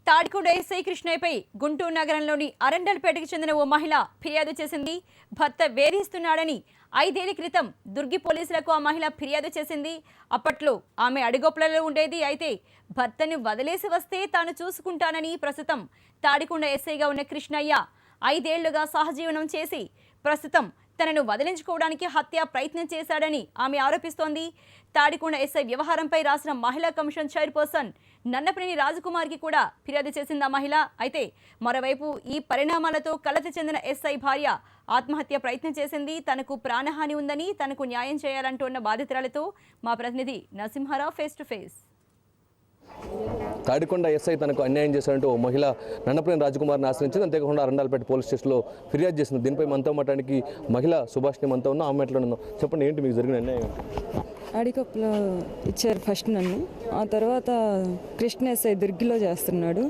Tadikonda SI కృష్ణయ్యపై Guntur నగరంలోని అరండల్పేటకు చెందిన ఓ మహిళ ఫిర్యాదు చేసింది. భర్త వేధిస్తున్నాడని 5 ఏళ్ల క్రితం దుర్గి పోలీసులకు ఆ మహిళ ఫిర్యాదు చేసింది. అప్పట్లో ఆమె అడుగొప్పులలో ఉండేది. అయితే భర్తను వదిలేసి వస్తే తాను చూసుకుంటానని ప్రస్తుతం తాడికొండ ఎస్ఐగా ఉన్న కృష్ణయ్య 5 ఏళ్లుగా సహజీవనం చేసి ప్రస్తుతం తనను వదిలించుకోవడానికి హత్య ప్రయత్నం చేశాడని ఆమె ఆరోపిస్తోంది. తాడికొండ ఎస్ఐ వ్యవహారంపై రాసిన మహిళా కమిషన్ చైర్పర్సన్ నన్నపనేని రాజకుమార్కి కూడా ఫిర్యాదు చేసింది ఆ మహిళ. అయితే మరోవైపు ఈ పరిణామాలతో కలత చెందిన ఎస్ఐ భార్య ఆత్మహత్య ప్రయత్నం చేసింది. తనకు ప్రాణహాని ఉందని, తనకు న్యాయం చేయాలంటున్న బాధితురాలతో మా ప్రతినిధి Narasimharao face to face. Tadikonda SI తనకు అన్యాయం చేశారంటూ ఓ మహిళ నన్నపనేని రాజకుమార్ని ఆశ్రయించింది. అంతేకాకుండా అరండాలపేట పోలీస్ స్టేషన్లో ఫిర్యాదు చేసింది. దీనిపై మనతో మాట్లాడడానికి మహిళ సుభాష్ని మనతో ఉన్నా. ఆమె ఎట్లా ఉన్నాం చెప్పండి, ఏంటి మీకు జరిగిన అన్యాయం? అడికప్పులో ఇచ్చారు ఫస్ట్ నన్ను. ఆ తర్వాత కృష్ణ ఎస్ఐ దుర్గిలో చేస్తున్నాడు.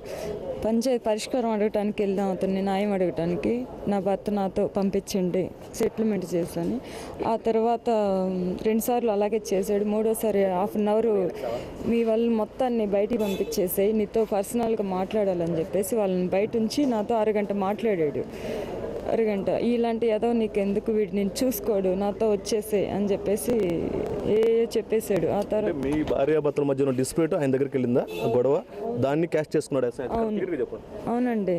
పంచాయతీ పరిష్కారం అడగటానికి వెళ్ళాం, అతన్ని న్యాయం అడగటానికి. నా భర్త నాతో పంపించండి సెటిల్మెంట్ చేశాను. ఆ తర్వాత 2 సార్లు అలాగే చేశాడు. 3వసారి ½ అన్ అవర్ మీ వాళ్ళు మొత్తాన్ని బయటికి పంపించేసాయి, నీతో పర్సనల్గా మాట్లాడాలని చెప్పేసి వాళ్ళని బయట ఉంచి నాతో అరగంట మాట్లాడాడు. అరగంట ఇలాంటి ఏదో నీకు ఎందుకు, వీడు నేను చూసుకోడు, నాతో వచ్చేసే అని చెప్పేసి చెప్పేశాడు. ఆ తర్వాత మీ భార్యాభర్తల మధ్య డిస్ప్యూట్ ఆయన దగ్గరికి వెళ్ళిందా ఆ గొడవ, దాన్ని క్యాష్ చేసుకున్నాడు? అవునండి.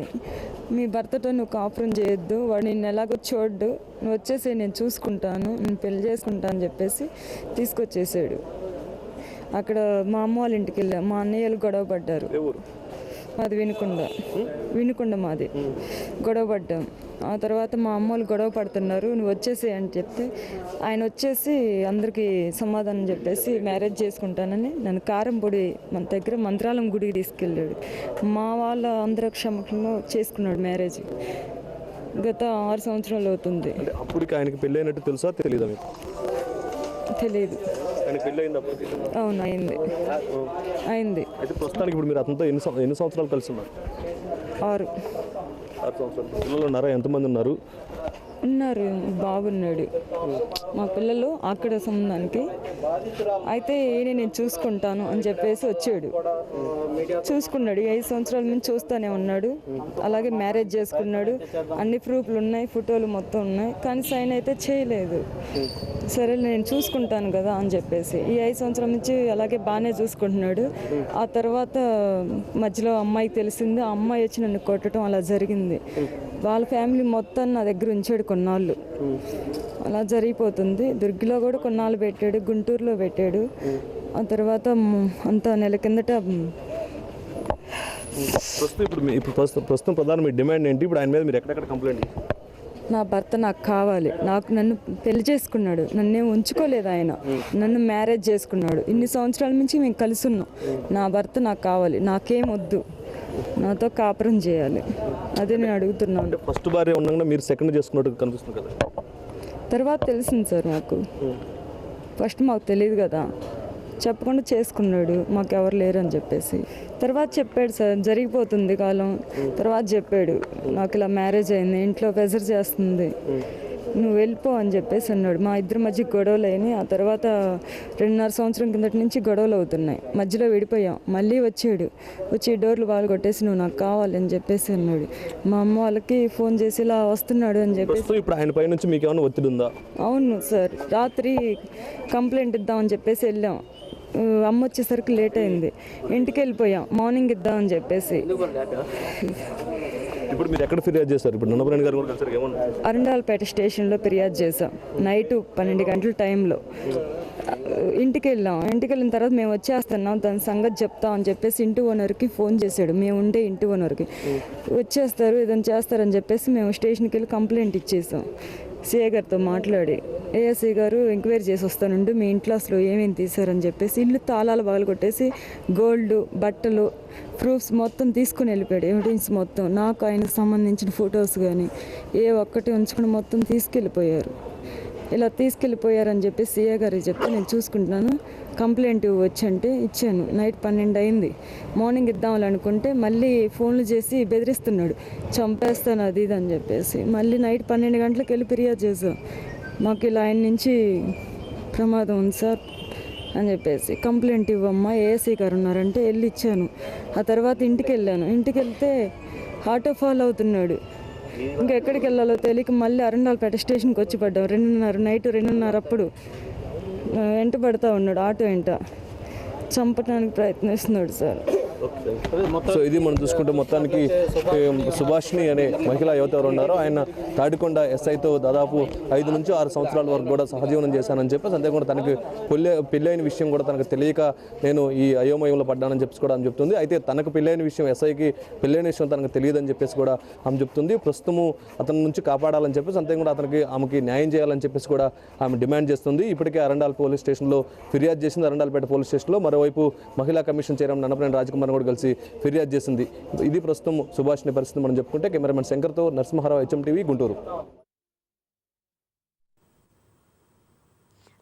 మీ భర్తతో నువ్వు కాపురం చేయొద్దు, వాడు నిన్ను ఎలాగో చూడ్డు, నువ్వు వచ్చేసే, నేను చూసుకుంటాను, నేను పెళ్లి చేసుకుంటాను అని చెప్పేసి తీసుకొచ్చేసాడు. అక్కడ మా అమ్మ వాళ్ళ ఇంటికి వెళ్ళాం. మా అన్నయ్యలు గొడవ పడ్డారు. మాది వినుకొండ మాది. గొడవ పడ్డాం. ఆ తర్వాత మా అమ్మ వాళ్ళు గొడవ పడుతున్నారు, నువ్వు వచ్చేసి అని చెప్తే ఆయన వచ్చేసి అందరికీ సమాధానం చెప్పేసి మ్యారేజ్ చేసుకుంటానని నన్ను కారంపొడి మన దగ్గర మంత్రాలయం గుడికి తీసుకెళ్ళాడు. మా వాళ్ళ అందరి క్షమకంలో చేసుకున్నాడు మ్యారేజ్. గత 6 సంవత్సరాలు అవుతుంది. అప్పటికి ఆయనకి పెళ్ళి అయినట్టు తెలుసా తెలియదా? తెలియదు. అవును, అయింది. అయితే ప్రస్తుతానికి ఇప్పుడు మీరు అతనితో ఎన్ని సంవత్సరాలు కలిసి ఉన్నారు? 6 సంవత్సరాలు. పిల్లలు ఉన్నారా? ఎంతమంది ఉన్నారు? ఉన్నారు, బాగున్నాడు. మా పిల్లలు అక్కడ సంబంధానికి. అయితే నేను చూసుకుంటాను అని చెప్పేసి వచ్చాడు. చూసుకున్నాడు. 5 సంవత్సరాల నుంచి చూస్తూనే ఉన్నాడు. అలాగే మ్యారేజ్ చేసుకున్నాడు. అన్ని ప్రూఫ్లు ఉన్నాయి, ఫోటోలు మొత్తం ఉన్నాయి. కానీ సైన్ అయితే చేయలేదు. సరే నేను చూసుకుంటాను కదా అని చెప్పేసి ఈ 5 సంవత్సరాల నుంచి అలాగే బాగానే చూసుకుంటున్నాడు. ఆ తర్వాత మధ్యలో అమ్మాయికి తెలిసింది. ఆ అమ్మాయి వచ్చి నన్ను కొట్టడం అలా జరిగింది. వాళ్ళ ఫ్యామిలీ మొత్తం నా దగ్గర ఉంచాడు కొన్నాళ్ళు. అలా జరిగిపోతుంది. దుర్గిలో కూడా కొన్నాళ్ళు పెట్టాడు, గుంటూరులో పెట్టాడు. ఆ తర్వాత అంత నెల కిందట ప్రస్తుతం ప్రధాన మీ డిమాండ్ ఏంటి? ఇప్పుడు ఆయన మీద మీరు ఎక్కడెక్కడ కంప్లైంట్? నా భర్త నాకు కావాలి. నన్ను పెళ్లి చేసుకున్నాడు, నన్నే ఉంచుకోలేదు. ఆయన నన్ను మ్యారేజ్ చేసుకున్నాడు. ఇన్ని సంవత్సరాల నుంచి మేము కలిసి ఉన్నాం. నా భర్త నాకు కావాలి, నాకేం వద్దు, నాతో కాపురం చేయాలి. అదే నేను అడుగుతున్నాను. ఫస్ట్ భార్య ఉండగా మీరు సెకండ్ చేసుకున్నట్టు కనిపిస్తుంది కదా? తర్వాత తెలిసింది సార్ నాకు. ఫస్ట్ మాకు తెలియదు కదా, చెప్పకుండా చేసుకున్నాడు, మాకు ఎవరు లేరు అని చెప్పేసి. తర్వాత చెప్పాడు సార్, జరిగిపోతుంది కాలం. తర్వాత చెప్పాడు, నాకు ఇలా మ్యారేజ్ అయింది, ఇంట్లో ప్రెజర్ చేస్తుంది, నువ్వు వెళ్ళిపో అని చెప్పేసి అన్నాడు. మా ఇద్దరి మధ్య గొడవలు అయినాయి. ఆ తర్వాత 2.5 సంవత్సరం కిందటి నుంచి గొడవలు అవుతున్నాయి. మధ్యలో విడిపోయాం. మళ్ళీ వచ్చి డోర్లు వాళ్ళు కొట్టేసి నువ్వు నాకు కావాలని చెప్పేసి అన్నాడు. మా అమ్మ వాళ్ళకి ఫోన్ చేసి ఇలా వస్తున్నాడు అని చెప్పేసి. ఇప్పుడు ఆయన పై నుంచి మీకు ఏమైనా ఒత్తిడి ఉందా? అవును సార్, రాత్రి కంప్లైంట్ ఇద్దామని చెప్పేసి వెళ్ళాం. అమ్మ వచ్చేసరికి లేట్ అయింది. ఇంటికి వెళ్ళిపోయాం, మార్నింగ్ ఇద్దామని చెప్పేసి. ఇప్పుడు మీరు ఎక్కడ ఫిర్యాదు చేశారు? ఇప్పుడు నన్నపనేని గారు కూడా కలిసారు, ఏమన్నా? అరండాలపేట స్టేషన్లో ఫిర్యాదు చేసాం. నైట్ 12 గంటల టైంలో ఇంటికి వెళ్ళిన తర్వాత మేము వచ్చేస్తున్నాం, దాని సంగతి చెప్తాం అని చెప్పేసి ఇంటి ఓనర్కి ఫోన్ చేశాడు. మేము ఉండే ఇంటి ఓనర్కి వచ్చేస్తారు, ఏదైనా చేస్తారని చెప్పేసి మేము స్టేషన్కి వెళ్ళి కంప్లైంట్ ఇచ్చేసాం. సిఐ గారితో మాట్లాడి, ఏఎస్ఐ గారు ఎంక్వైరీ చేసి వస్తానుండి, మీ ఇంట్లో అసలు ఏమేమి తీశారని చెప్పేసి ఇల్లు తాళాలు పగలగొట్టేసి గోల్డ్, బట్టలు, ప్రూఫ్స్ మొత్తం తీసుకుని వెళ్ళిపోయాడు. ఎవిడెన్స్ మొత్తం, నాకు ఆయనకు సంబంధించిన ఫొటోస్ కానీ ఏ ఒక్కటి ఉంచుకుని మొత్తం తీసుకెళ్ళిపోయారు. ఇలా తీసుకెళ్ళిపోయారని చెప్పి సిఐ గారికి చెప్తే నేను చూసుకుంటున్నాను, కంప్లైంట్ వచ్చంటే ఇచ్చాను. నైట్ 12 అయింది. మార్నింగ్ ఇద్దామని అనుకుంటే మళ్ళీ ఫోన్లు చేసి బెదిరిస్తున్నాడు, చంపేస్తాను అది ఇది అని చెప్పేసి. మళ్ళీ నైట్ 12 గంటలకు వెళ్ళి ఫిర్యాదు చేసాం. మాకు ఇలా ఆయన నుంచి ప్రమాదం ఉంది సార్, అని చెప్పేసి కంప్లైంట్ ఇవ్వమ్మా ఏఎస్ఐ గారు ఉన్నారంటే వెళ్ళి ఇచ్చాను. ఆ తర్వాత ఇంటికి వెళ్ళాను. ఇంటికి వెళ్తే ఆటో ఫాలో అవుతున్నాడు. ఇంకా ఎక్కడికి వెళ్ళాలో తెలియక మళ్ళీ అరండాలపేట స్టేషన్కి వచ్చి పడ్డాం. నైట్ 2:30 అప్పుడు వెంట పడతా ఉన్నాడు, ఆటో వెంట చంపడానికి ప్రయత్నిస్తున్నాడు సార్. సో ఇది మనం చూసుకుంటే మొత్తానికి సుభాష్ని అనే మహిళ యువత ఎవరు ఉన్నారో ఆయన తాడికొండ ఎస్ఐతో దాదాపు 5 నుంచి 6 సంవత్సరాల వరకు కూడా సహజీవనం చేశానని చెప్పి అంతేకాకుండా తనకి పెళ్ళైన విషయం కూడా తనకు తెలియక నేను ఈ అయోమయంలో పడ్డానని చెప్పి కూడా ఆమె చెప్తుంది. అయితే తనకు పెళ్ళైన విషయం ఎస్ఐకి పెళ్ళైన విషయం తనకు తెలియదని చెప్పేసి కూడా ఆమె చెప్తుంది. ప్రస్తుతము అతని నుంచి కాపాడాలని చెప్పేసి అంతేకాకుండా ఆమెకి న్యాయం చేయాలని చెప్పేసి కూడా ఆమె డిమాండ్ చేస్తుంది. ఇప్పటికే అరండాల్ పోలీస్ స్టేషన్లో ఫిర్యాదు చేసింది. అరండాల్పేట పోలీస్ స్టేషన్లో మరోవైపు మహిళా కమిషన్ చైర్మన్ నన్నపనేని రాజకుమార్ కూడా కలిసి ఫిర్యాదు చేసింది. ఇది ప్రస్తుతం సుభాష్ని పరిస్థితి మనం చెప్పుకుంటే కెమెరామెన్ శంకర్తో నరసింహారావు, HM TV, గుంటూరు.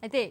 అయితే